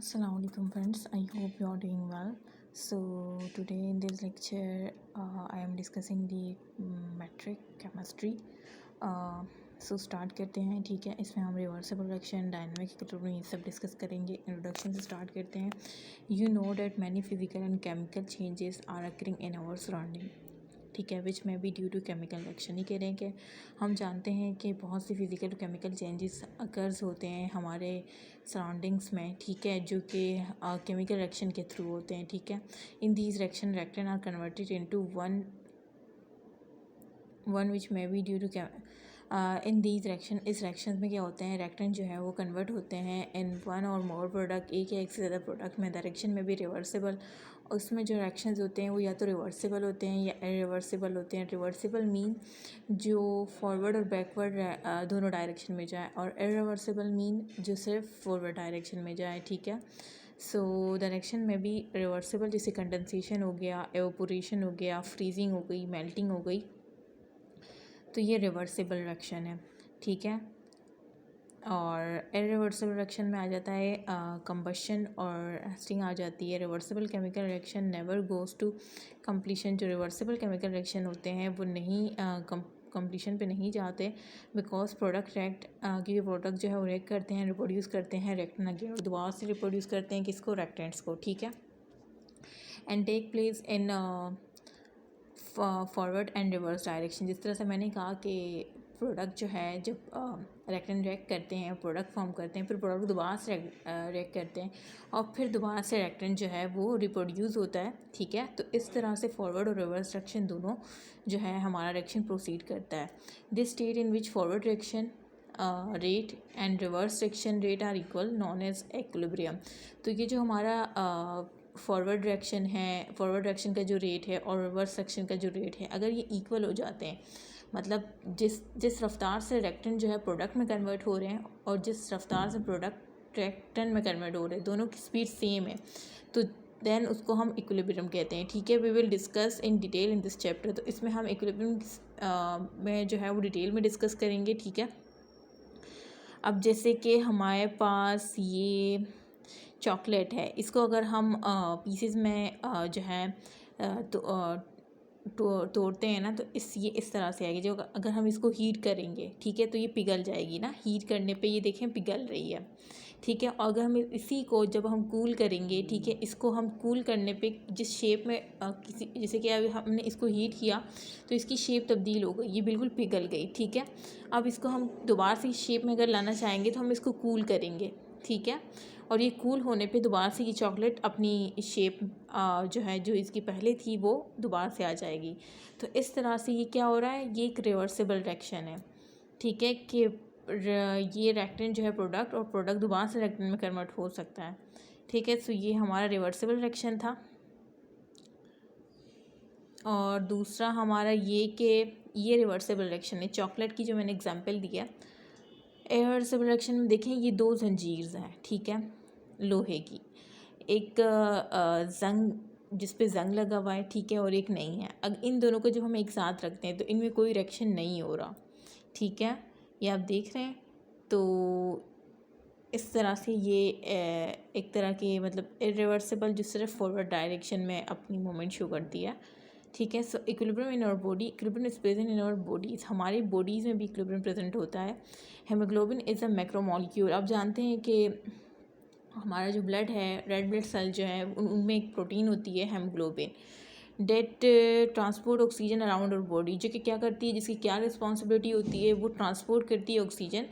Assalamu alaikum friends, I hope you are doing well. So today in this lecture I am discussing the metric chemistry. So start करते हैं, ठीक है। इसमें हम reversible reaction, dynamic equilibrium, ये सब discuss करेंगे। इंट्रोडक्शन से स्टार्ट करते हैं। You know that many physical and chemical changes are occurring in our surrounding, ठीक है, विच में be due to chemical reaction. ये कह रहे हैं कि हम जानते हैं कि बहुत सी फिज़िकल और केमिकल चेंजेस अकर्स होते हैं हमारे सराउंडिंग्स में, ठीक है, जो कि केमिकल रिएक्शन के थ्रू होते हैं, ठीक है। In these reaction reactant are converted into one which में be due to in these reaction, इस रिएक्शन में क्या होते हैं, रिएक्टेंट जो है वो कन्वर्ट होते हैं इन वन और मोर प्रोडक्ट, एक या एक से ज़्यादा प्रोडक्ट में। द रिएक्शन में भी रिवर्सिबल, उसमें जो रिएक्शंस होते हैं वो या तो रिवर्सिबल होते हैं या इरिवर्सिबल होते हैं। रिवर्सिबल मीन जो फॉरवर्ड और बैकवर्ड दोनों डायरेक्शन में जाए, और इरिवर्सिबल मीन जो सिर्फ फॉरवर्ड डायरेक्शन में जाए, ठीक है। सो डायरेक्शन में भी रिवर्सिबल, जैसे कंडेंसेशन हो गया, एवापोरेशन हो गया, फ्रीजिंग हो गई, मेल्टिंग हो गई, तो ये रिवर्सिबल रिएक्शन है, ठीक है। और इरिवर्सिबल रिएक्शन में आ जाता है कंबशन और हेस्टिंग आ जाती है। Reversible chemical reaction never goes to completion. जो रिवर्सिबल केमिकल रिएक्शन होते हैं वो नहीं कंप्लीशन पे नहीं जाते, बिकॉज प्रोडक्ट रिएक्ट, क्योंकि प्रोडक्ट जो है वो रिएक्ट करते हैं, रिप्रोड्यूस करते हैं रिएक्टेंट अगेन, और दोबारा से रिप्रोड्यूस करते हैं किसको, रिएक्टेंट्स को, ठीक है। And take place in forward and reverse direction. जिस तरह से मैंने कहा कि प्रोडक्ट जो है जब रिएक्टेंट रिएक्ट करते हैं, प्रोडक्ट फॉर्म करते हैं, फिर प्रोडक्ट दोबारा से रिएक्ट करते हैं, और फिर दोबारा से रिएक्टेंट जो है वो रिप्रोड्यूस होता है, ठीक है। तो इस तरह से फॉरवर्ड और रिवर्स रिएक्शन दोनों जो है हमारा रिएक्शन प्रोसीड करता है। This state in which forward reaction rate and reverse reaction rate are equal known as equilibrium. तो ये जो हमारा फॉरवर्ड रिएक्शन है, फॉरवर्ड रिएक्शन का जो रेट है और रिवर्स रिएक्शन का जो रेट है, अगर ये इक्वल हो जाते हैं, मतलब जिस रफ्तार से रिएक्टेंट जो है प्रोडक्ट में कन्वर्ट हो रहे हैं और जिस रफ्तार से प्रोडक्ट रिएक्टेंट में कन्वर्ट हो रहे हैं, दोनों की स्पीड सेम है, तो देन उसको हम इक्विलिब्रियम कहते हैं, ठीक है। We will discuss in detail in this chapter. तो इसमें हम इक्विलिब्रियम में जो है वो डिटेल में डिस्कस करेंगे, ठीक है। अब जैसे कि हमारे पास ये चॉकलेट है, इसको अगर हम पीसेस में जो है तोड़ते हैं ना, तो ये इस तरह से आएगी। जो अगर हम इसको हीट करेंगे, ठीक है, तो ये पिघल जाएगी ना, हीट करने पे ये देखें पिघल रही है, ठीक है। और अगर हम इसी को जब हम कूल करेंगे, ठीक है, इसको हम कूल करने पे जिस शेप में किसी, जैसे कि अभी हमने इसको हीट किया तो इसकी शेप तब्दील हो गई, ये बिल्कुल पिघल गई, ठीक है। अब इसको हम दोबारा से इस शेप में अगर लाना चाहेंगे तो हम इसको कूल करेंगे, ठीक है, और ये कूल होने पे दोबारा से ये चॉकलेट अपनी शेप जो है जो इसकी पहले थी वो दोबारा से आ जाएगी। तो इस तरह से ये क्या हो रहा है, ये एक रिवर्सिबल रिएक्शन है, ठीक है, कि ये रिएक्टेंट जो है प्रोडक्ट, और प्रोडक्ट दोबारा से रिएक्टेंट में कन्वर्ट हो सकता है, ठीक है। तो ये हमारा रिवर्सिबल रिएक्शन था। और दूसरा हमारा ये कि ये रिवर्सिबल रिएक्शन है, चॉकलेट की जो मैंने एग्जांपल दिया। रिवर्सिबल रिएक्शन में देखें ये दो जंजीर हैं, ठीक है, लोहे की, एक जंग जिस पे जंग लगा हुआ है, ठीक है, और एक नहीं है। अगर इन दोनों को जब हम एक साथ रखते हैं तो इनमें कोई रिएक्शन नहीं हो रहा, ठीक है, ये आप देख रहे हैं। तो इस तरह से ये एक तरह की मतलब इरिवर्सिबल, जो सिर्फ फॉरवर्ड डायरेक्शन में अपनी मूवमेंट शो करती है, ठीक है। So equilibrium in our body, equilibrium is present in our bodies, हमारी बॉडीज़ में भी इक्विलिब्रियम प्रेजेंट होता है। Haemoglobin is a macromolecule. आप जानते हैं कि हमारा जो ब्लड है, रेड ब्लड सेल जो है, उनमें एक प्रोटीन होती है haemoglobin, that transport oxygen around our body, जो कि क्या करती है, जिसकी क्या रिस्पॉन्सिबिलिटी होती है, वो ट्रांसपोर्ट करती है ऑक्सीजन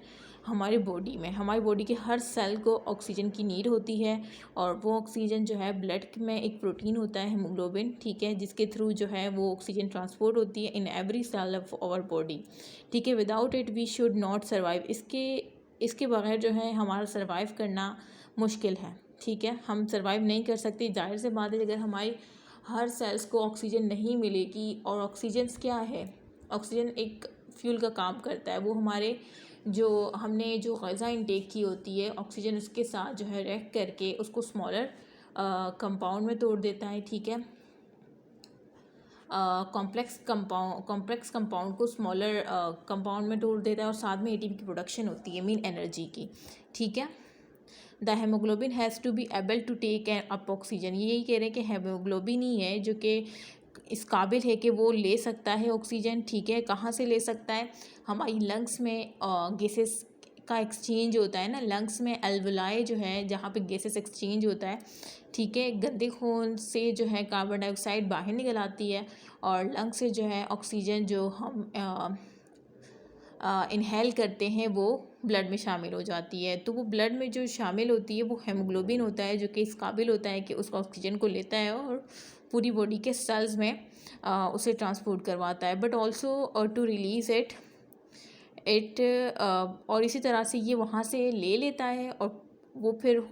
हमारी बॉडी में। हमारी बॉडी के हर सेल को ऑक्सीजन की नीड होती है, और वो ऑक्सीजन जो है ब्लड में एक प्रोटीन होता है हेमोग्लोबिन, ठीक है, जिसके थ्रू जो है वो ऑक्सीजन ट्रांसपोर्ट होती है in every cell of our body, ठीक है। Without it we should not survive. इसके बगैर जो है हमारा सर्वाइव करना मुश्किल है, ठीक है, हम सर्वाइव नहीं कर सकते। जाहिर से बात है, अगर हमारी हर सेल्स को ऑक्सीजन नहीं मिलेगी, और ऑक्सीजन क्या है, ऑक्सीजन एक फ्यूल का काम करता है, वो हमारे जो हमने जो ग़िज़ा इनटेक की होती है, ऑक्सीजन उसके साथ जो है रिएक्ट करके उसको स्मॉलर कंपाउंड में तोड़ देता है, ठीक है। कॉम्प्लेक्स कंपाउंड को स्मॉलर कंपाउंड में तोड़ देता है, और साथ में एटीपी की प्रोडक्शन होती है, मीन एनर्जी की, ठीक है। The haemoglobin has to be able to take up oxygen. यही कह रहे हैं कि हेमोग्लोबिन ही है जो कि इस काबिल है कि वो ले सकता है ऑक्सीजन। ठीक है, कहाँ से ले सकता है? हमारी लंग्स में गैसेस का एक्सचेंज होता है ना, लंग्स में एल्वुलाई जो है जहाँ पे गैसेस एक्सचेंज होता है। ठीक है, गंदे खून से जो है कार्बन डाइऑक्साइड बाहर निकल आती है और लंग से जो है ऑक्सीजन जो हम इनहेल करते हैं वो ब्लड में शामिल हो जाती है। तो वो ब्लड में जो शामिल होती है वो हेमोग्लोबिन होता है जो कि इस काबिल होता है कि उस ऑक्सीजन को लेता है और पूरी बॉडी के सेल्स में उसे ट्रांसपोर्ट करवाता है, but also to release it और इसी तरह से ये वहाँ से ले लेता है और वो फिर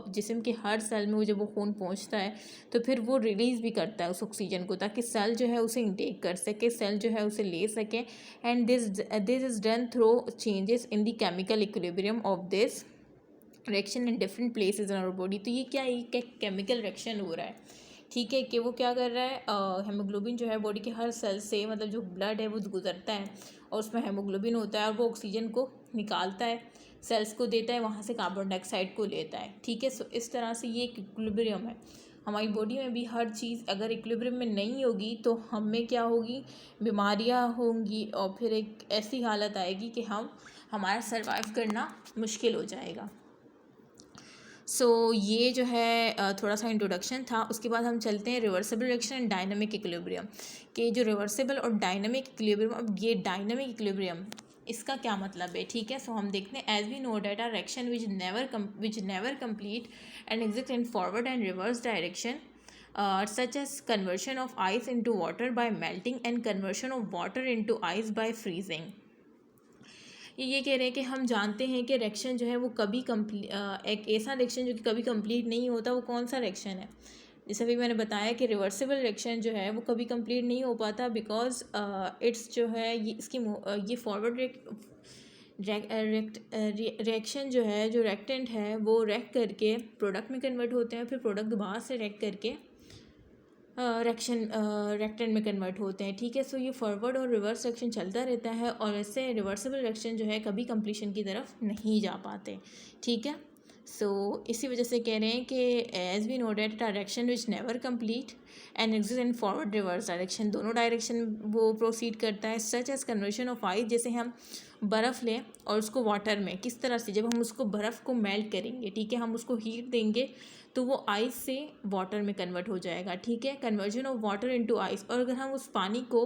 जिस्म के हर सेल में वो जब वो खून पहुँचता है तो फिर वो रिलीज़ भी करता है उस ऑक्सीजन को, ताकि सेल जो है उसे इंटेक कर सके, सेल जो है उसे ले सके। And this is done through changes in the chemical equilibrium of this reaction in different places in our body. तो ये क्या, ये केमिकल रिएक्शन हो रहा है। ठीक है, कि वो क्या कर रहा है, हेमोग्लोबिन जो है बॉडी के हर सेल से, मतलब जो ब्लड है वो गुजरता है और उसमें हेमोग्लोबिन होता है और वो ऑक्सीजन को निकालता है, सेल्स को देता है, वहाँ से कार्बन डाइऑक्साइड को लेता है। ठीक है, सो इस तरह से ये एक इक्विलिब्रियम है। हमारी बॉडी में भी हर चीज़ अगर इक्विलिब्रियम में नहीं होगी तो हमें क्या होगी, बीमारियाँ होंगी और फिर एक ऐसी हालत आएगी कि हमारा सर्वाइव करना मुश्किल हो जाएगा। सो ये जो है थोड़ा सा इंट्रोडक्शन था। उसके बाद हम चलते हैं reversible reaction and dynamic equilibrium के जो रिवर्सिबल और डायनामिक इक्विलिब्रियम। अब ये डायनामिक इक्विलिब्रियम इसका क्या मतलब है? ठीक है, सो हम देखते हैं। As we know that are reaction which never complete and exist in forward and reverse direction such as conversion of ice into water by melting and conversion of water into ice by freezing। ये कह रहे हैं कि हम जानते हैं कि reaction जो है वो कभी एक ऐसा रिएक्शन जो कि कभी कंप्लीट नहीं होता, वो कौन सा रिएक्शन है? जैसे अभी मैंने बताया कि रिवर्सिबल रिएक्शन जो है वो कभी कंप्लीट नहीं हो पाता बिकॉज इट्स जो है ये फॉरवर्ड रिएक्शन जो है, जो रिएक्टेंट है वो रिएक्ट करके प्रोडक्ट में कन्वर्ट होते हैं, फिर प्रोडक्ट दोबारा से रिएक्ट करके रेक्टेंट में कन्वर्ट होते हैं। ठीक है, सो ये फॉरवर्ड और रिवर्स रिएक्शन चलता रहता है और इससे रिवर्सिबल रिएक्शन जो है कभी कंप्लीशन की तरफ नहीं जा पाते। ठीक है, सो इसी वजह से कह रहे हैं कि as we know that direction which never complete and exist in forward reverse direction, दोनों डायरेक्शन वो प्रोसीड करता है। Such as conversion of ice, जैसे हम बर्फ़ लें और उसको वाटर में, किस तरह से जब हम उसको बर्फ़ को मेल्ट करेंगे, ठीक है, हम उसको हीट देंगे तो वो आइस से वाटर में कन्वर्ट हो जाएगा। ठीक है, conversion of water into ice. और अगर हम उस पानी को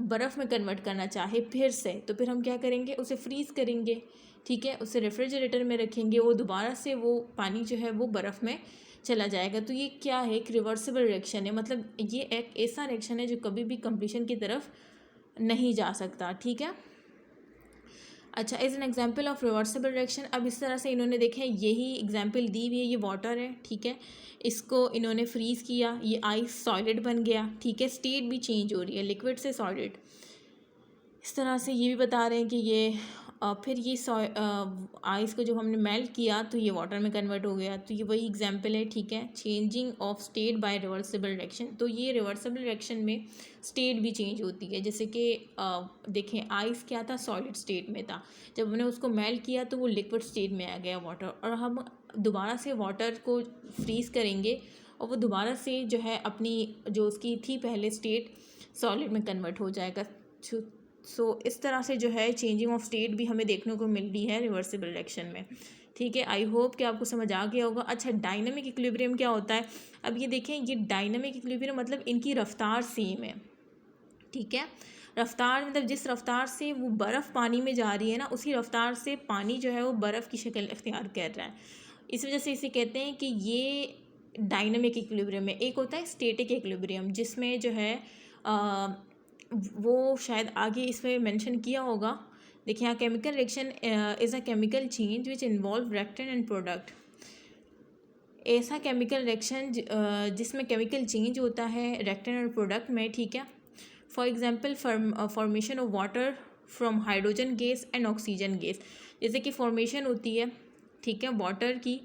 बर्फ़ में कन्वर्ट करना चाहे फिर से, तो फिर हम क्या करेंगे, उसे फ्रीज़ करेंगे। ठीक है, उसे रेफ्रिजरेटर में रखेंगे, वो दोबारा से वो पानी जो है वो बर्फ़ में चला जाएगा। तो ये क्या है, एक रिवर्सिबल रिएक्शन है, मतलब ये एक ऐसा रिएक्शन है जो कभी भी कंप्लीशन की तरफ नहीं जा सकता। ठीक है, अच्छा, as an example of reversible reaction, अब इस तरह से इन्होंने देखें, यही एग्जाम्पल दी हुई है, ये वाटर है। ठीक है, इसको इन्होंने फ्रीज़ किया, ये आइस सॉलिड बन गया। ठीक है, स्टेट भी चेंज हो रही है, लिक्विड से सॉलिड। इस तरह से ये भी बता रहे हैं कि ये फिर ये आइस को जब हमने मेल्ट किया तो ये वाटर में कन्वर्ट हो गया। तो ये वही एग्जांपल है। ठीक है, changing of state by reversible reaction. तो ये रिवर्सिबल रिएक्शन में स्टेट भी चेंज होती है। जैसे कि देखें, आइस क्या था, सॉलिड स्टेट में था, जब हमने उसको मेल्ट किया तो वो लिक्विड स्टेट में आ गया वाटर, और हम दोबारा से वाटर को फ्रीज़ करेंगे और वो दोबारा से जो है अपनी जो उसकी थी पहले स्टेट, सॉलिड में कन्वर्ट हो जाएगा। सो इस तरह से जो है चेंजिंग ऑफ स्टेट भी हमें देखने को मिल रही है रिवर्सिबल रिएक्शन में। ठीक है, आई होप कि आपको समझ आ गया होगा। अच्छा, डायनामिक इक्विलिब्रियम क्या होता है? अब ये देखें, ये डायनामिक इक्विलिब्रियम मतलब इनकी रफ्तार सेम है। ठीक है, रफ्तार मतलब जिस रफ्तार से वो बर्फ़ पानी में जा रही है ना, उसी रफ्तार से पानी जो है वो बर्फ़ की शक्ल इख्तियार कर रहा है। इस वजह से इसे कहते हैं कि ये डायनामिक इक्विलिब्रियम है। एक होता है स्टैटिक इक्विलिब्रियम, जिसमें जो है वो शायद आगे इसमें मेंशन किया होगा। देखिए यहाँ, chemical reaction is a chemical change which involve reactant and product. ऐसा केमिकल रिएक्शन जिसमें केमिकल चेंज होता है रिएक्टेंट और प्रोडक्ट में। ठीक है, for example formation of water from hydrogen gas and oxygen gas. जैसे कि फॉर्मेशन होती है, ठीक है, वाटर की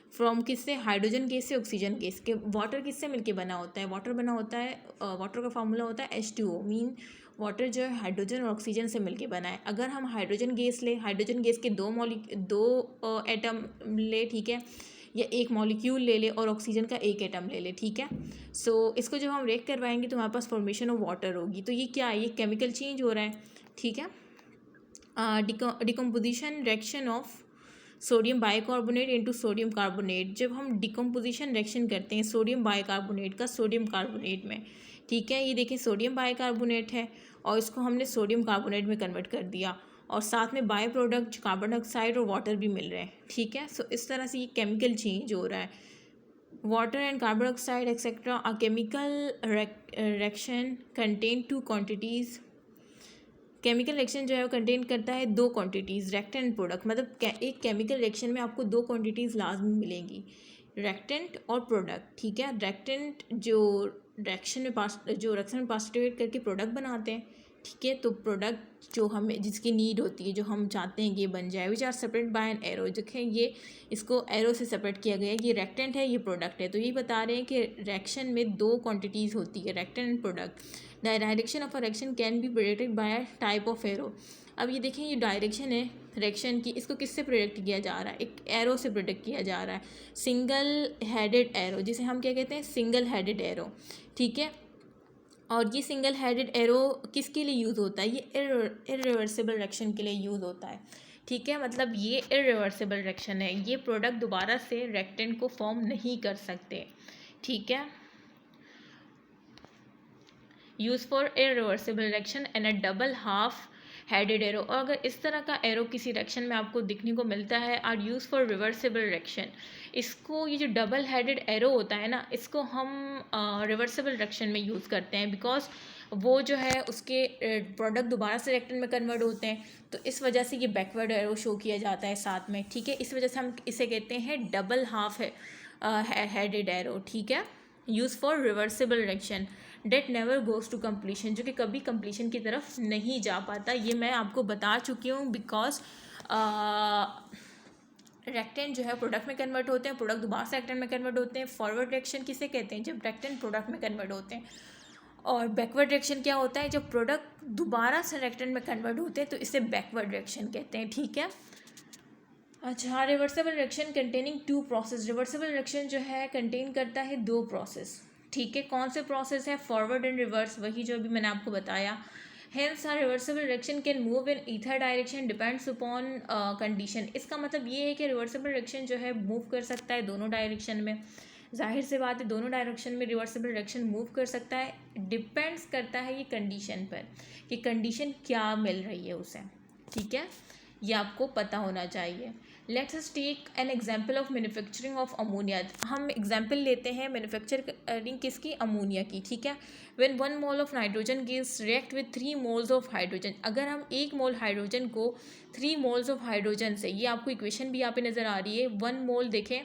फ्रॉम किससे, हाइड्रोजन गैस से ऑक्सीजन गैस के। वाटर किससे मिलके बना होता है? वाटर बना होता है, वाटर का फार्मूला होता है H2O, मीन वाटर जो है हाइड्रोजन और ऑक्सीजन से मिलके बना है। अगर हम हाइड्रोजन गैस ले, हाइड्रोजन गैस के दो एटम ले, ठीक है, या एक मॉलिक्यूल ले ले, और ऑक्सीजन का एक एटम ले ले, ठीक है। सो इसको जब हम रिएक्ट करवाएंगे तो हमारे पास फॉर्मेशन ऑफ वाटर होगी। तो ये क्या है, ये केमिकल चेंज हो रहा है, ठीक है। Decomposition reaction of sodium bicarbonate into sodium carbonate. जब हम डिकम्पोजिशन रिएक्शन करते हैं सोडियम बाइकार्बोनेट का सोडियम कार्बोनेट में, ठीक है, ये देखिए सोडियम बाइकार्बोनेट है और इसको हमने सोडियम कार्बोनेट में कन्वर्ट कर दिया, और साथ में बाय प्रोडक्ट कार्बन डाइऑक्साइड और वाटर भी मिल रहे हैं, ठीक है। सो इस तरह से ये केमिकल चेंज हो रहा है। Water and carbon dioxide etcetera a chemical reaction contain two quantities. Chemical reaction जो है वो कंटेन करता है दो क्वांटिटीज़, रिएक्टेंट एंड प्रोडक्ट। मतलब एक केमिकल रिएक्शन में आपको दो क्वांटिटीज़ लाजमी मिलेंगी, रिएक्टेंट और प्रोडक्ट, ठीक है। रिएक्टेंट जो रिएक्शन में पार्टिसिपेट करके प्रोडक्ट बनाते हैं, ठीक है। तो प्रोडक्ट जो हमें जिसकी नीड होती है, जो हम चाहते हैं कि ये बन जाए, which are separate by an arrow. देखें ये इसको एरो से सेपरेट किया गया है, ये रिएक्टेंट है, ये प्रोडक्ट है। तो ये बता रहे हैं कि रिएक्शन में दो क्वांटिटीज़ होती है, reactant and product. The direction of a reaction can be predicted by a type of arrow. अब ये देखें, ये डायरेक्शन है रिएक्शन की, इसको किससे प्रेडिक्ट किया जा रहा है, एक एरो से प्रेडिक्ट किया जा रहा है, सिंगल हेडेड एरो, जिसे हम क्या कहते हैं, सिंगल हेडेड एरो, ठीक है। और ये सिंगल हेडेड एरो किसके लिए यूज़ होता है, ये इरिवर्सिबल रिएक्शन के लिए यूज़ होता है, ठीक है। मतलब ये इरिवर्सिबल रिएक्शन है, ये प्रोडक्ट दोबारा से रिएक्टेंट को फॉर्म नहीं कर सकते, ठीक है। Use for irreversible reaction and a double half headed arrow. और अगर इस तरह का एरो किसी रिएक्शन में आपको दिखने को मिलता है, are use for reversible reaction. इसको, ये जो डबल हेडेड एरो होता है ना, इसको हम रिवर्सिबल रिएक्शन में यूज़ करते हैं, बिकॉज वो जो है उसके प्रोडक्ट दोबारा से रिएक्टेंट में कन्वर्ट होते हैं, तो इस वजह से ये बैकवर्ड एरो शो किया जाता है साथ में, ठीक है। इस वजह से हम इसे कहते हैं डबल हाफ हेडेड एरो, ठीक है। Use for reversible reaction that never goes to completion, जो कि कभी कम्प्लीशन की तरफ नहीं जा पाता। ये मैं आपको बता चुकी हूँ, बिकॉज रिएक्टेंट जो है प्रोडक्ट में कन्वर्ट होते हैं, प्रोडक्ट दोबारा से रिएक्टेंट में कन्वर्ट होते हैं। फॉरवर्ड रिएक्शन किसे कहते हैं, जब रिएक्टेंट प्रोडक्ट में कन्वर्ट होते हैं। और बैकवर्ड रिएक्शन क्या होता है, जब प्रोडक्ट दोबारा से रिएक्टेंट में कन्वर्ट होते हैं, तो इसे बैकवर्ड रिएक्शन कहते हैं, ठीक है। अच्छा, reversible reaction containing two process. Reversible reaction जो है कंटेन करता है दो प्रोसेस, ठीक है। कौन से प्रोसेस है, फॉरवर्ड एंड रिवर्स, वही जो अभी मैंने आपको बताया। Hence a reversible reaction can move in ether direction depends upon condition. इसका मतलब ये है कि रिवर्सिबल रिएक्शन जो है मूव कर सकता है दोनों डायरेक्शन में। जाहिर से बात है, दोनों डायरेक्शन में रिवर्सिबल रिएक्शन मूव कर सकता है, डिपेंड्स करता है ये कंडीशन पर, कि कंडीशन क्या मिल रही है उसे, ठीक है। ये आपको पता होना चाहिए। Let's us take an example of manufacturing of ammonia. हम एग्जाम्पल लेते हैं मैन्युफैक्चरिंग किसकी, अमोनिया की, ठीक है। When 1 mole of nitrogen gas react with 3 moles of hydrogen. अगर हम 1 मोल हाइड्रोजन को 3 मोल्स ऑफ हाइड्रोजन से, ये आपको इक्वेशन भी यहाँ पे नज़र आ रही है, 1 मोल देखें,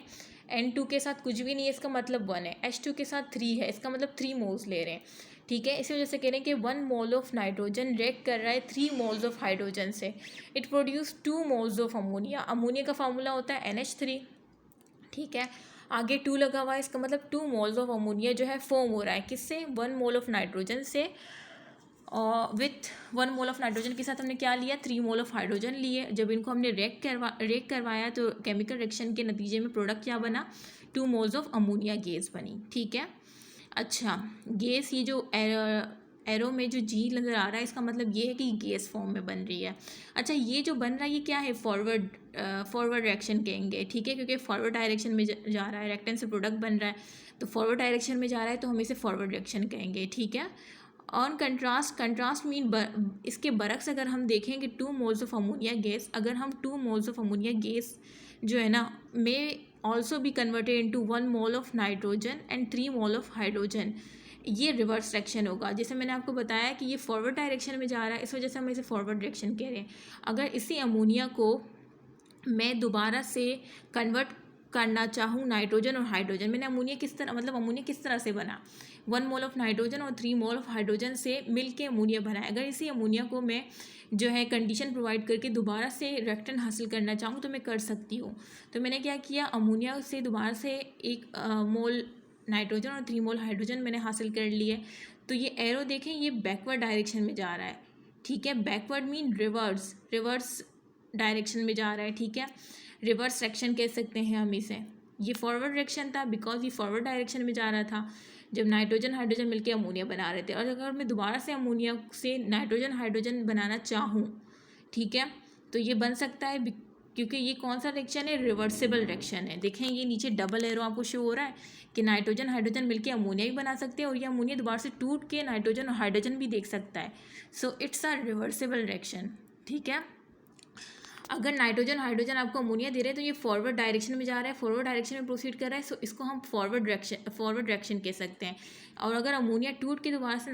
N2 के साथ कुछ भी नहीं है, इसका मतलब 1 है, H2 के साथ 3 है, इसका मतलब 3 मोल्स ले रहे हैं, ठीक है। इसी वजह से कह रहे हैं कि 1 मोल ऑफ नाइट्रोजन रिएक्ट कर रहा है 3 मोल्स ऑफ हाइड्रोजन से। It produce 2 moles of ammonia. Ammonia का फार्मूला होता है NH3, ठीक है। आगे 2 लगा हुआ है, इसका मतलब 2 मोल्स ऑफ अमोनिया जो है फॉर्म हो रहा है किससे, 1 मोल ऑफ नाइट्रोजन से। और विथ 1 मोल ऑफ नाइट्रोजन के साथ हमने क्या लिया, 3 मोल ऑफ हाइड्रोजन लिए। जब इनको हमने रिएक्ट करवाया तो केमिकल रिएक्शन के नतीजे में प्रोडक्ट क्या बना, 2 मोल्स ऑफ अमोनिया गैस बनी, ठीक है। अच्छा, गैस, ये जो एरो में जो जी नज़र आ रहा है, इसका मतलब ये है कि गैस फॉर्म में बन रही है। अच्छा, ये जो बन रहा है ये क्या है, फॉरवर्ड रिएक्शन कहेंगे, ठीक है, क्योंकि फॉरवर्ड डायरेक्शन में जा रहा है, रिएक्टेंट से प्रोडक्ट बन रहा है, तो फॉरवर्ड डायरेक्शन में जा रहा है, तो हम इसे फॉरवर्ड रिएक्शन कहेंगे, ठीक है। ऑन कंट्रास्ट मीन इसके बरक्स अगर हम देखें कि 2 मोल्स ऑफ अमोनिया गैस, अगर हम 2 मोल्स ऑफ अमोनिया गैस जो है ना में ऑल्सो भी converted into 1 mole of nitrogen and 3 mole of hydrogen, ये रिवर्स रिएक्शन होगा। जैसे मैंने आपको बताया कि ये फॉरवर्ड डायरेक्शन में जा रहा है, इस वजह से हम इसे फॉरवर्ड रिएक्शन कह रहे हैं। अगर इसी अमोनिया को मैं दोबारा से कन्वर्ट करना चाहूँ नाइट्रोजन और हाइड्रोजन, मैंने अमोनिया किस तरह से बना, 1 मोल ऑफ नाइट्रोजन और 3 मोल ऑफ हाइड्रोजन से मिलके अमोनिया बना है। अगर इसी अमोनिया को मैं जो है कंडीशन प्रोवाइड करके दोबारा से रिएक्टेंट हासिल करना चाहूँ तो मैं कर सकती हूँ। तो मैंने क्या किया, अमोनिया से दोबारा से 1 मोल नाइट्रोजन और 3 मोल हाइड्रोजन मैंने हासिल कर लिए। तो ये एरो देखें, ये बैकवर्ड डायरेक्शन में जा रहा है, ठीक है। बैकवर्ड मीन रिवर्स डायरेक्शन में जा रहा है, ठीक है। रिवर्स डायरेक्शन कह सकते हैं हम इसे। ये फॉरवर्ड डायरेक्शन था बिकॉज ये फॉरवर्ड डायरेक्शन में जा रहा था जब नाइट्रोजन हाइड्रोजन मिलकर अमोनिया बना रहे थे। और अगर मैं दोबारा से अमोनिया से नाइट्रोजन हाइड्रोजन बनाना चाहूँ, ठीक है, तो ये बन सकता है क्योंकि ये कौन सा रिएक्शन है, रिवर्सिबल रिएक्शन है। देखें ये नीचे डबल एरो आपको शो हो रहा है कि नाइट्रोजन हाइड्रोजन मिलके अमोनिया भी बना सकते हैं और ये अमोनिया दोबारा से टूट के नाइट्रोजन और हाइड्रोजन भी देख सकता है। So it's a reversible reaction, ठीक है। अगर नाइट्रोजन हाइड्रोजन आपको अमोनिया दे रहे हैं तो ये फॉरवर्ड डायरेक्शन में जा रहा है, फॉरवर्ड डायरेक्शन में प्रोसीड कर रहा है, सो इसको हम फॉरवर्ड डायरेक्शन कह सकते हैं। और अगर अमोनिया टूट के दोबारा से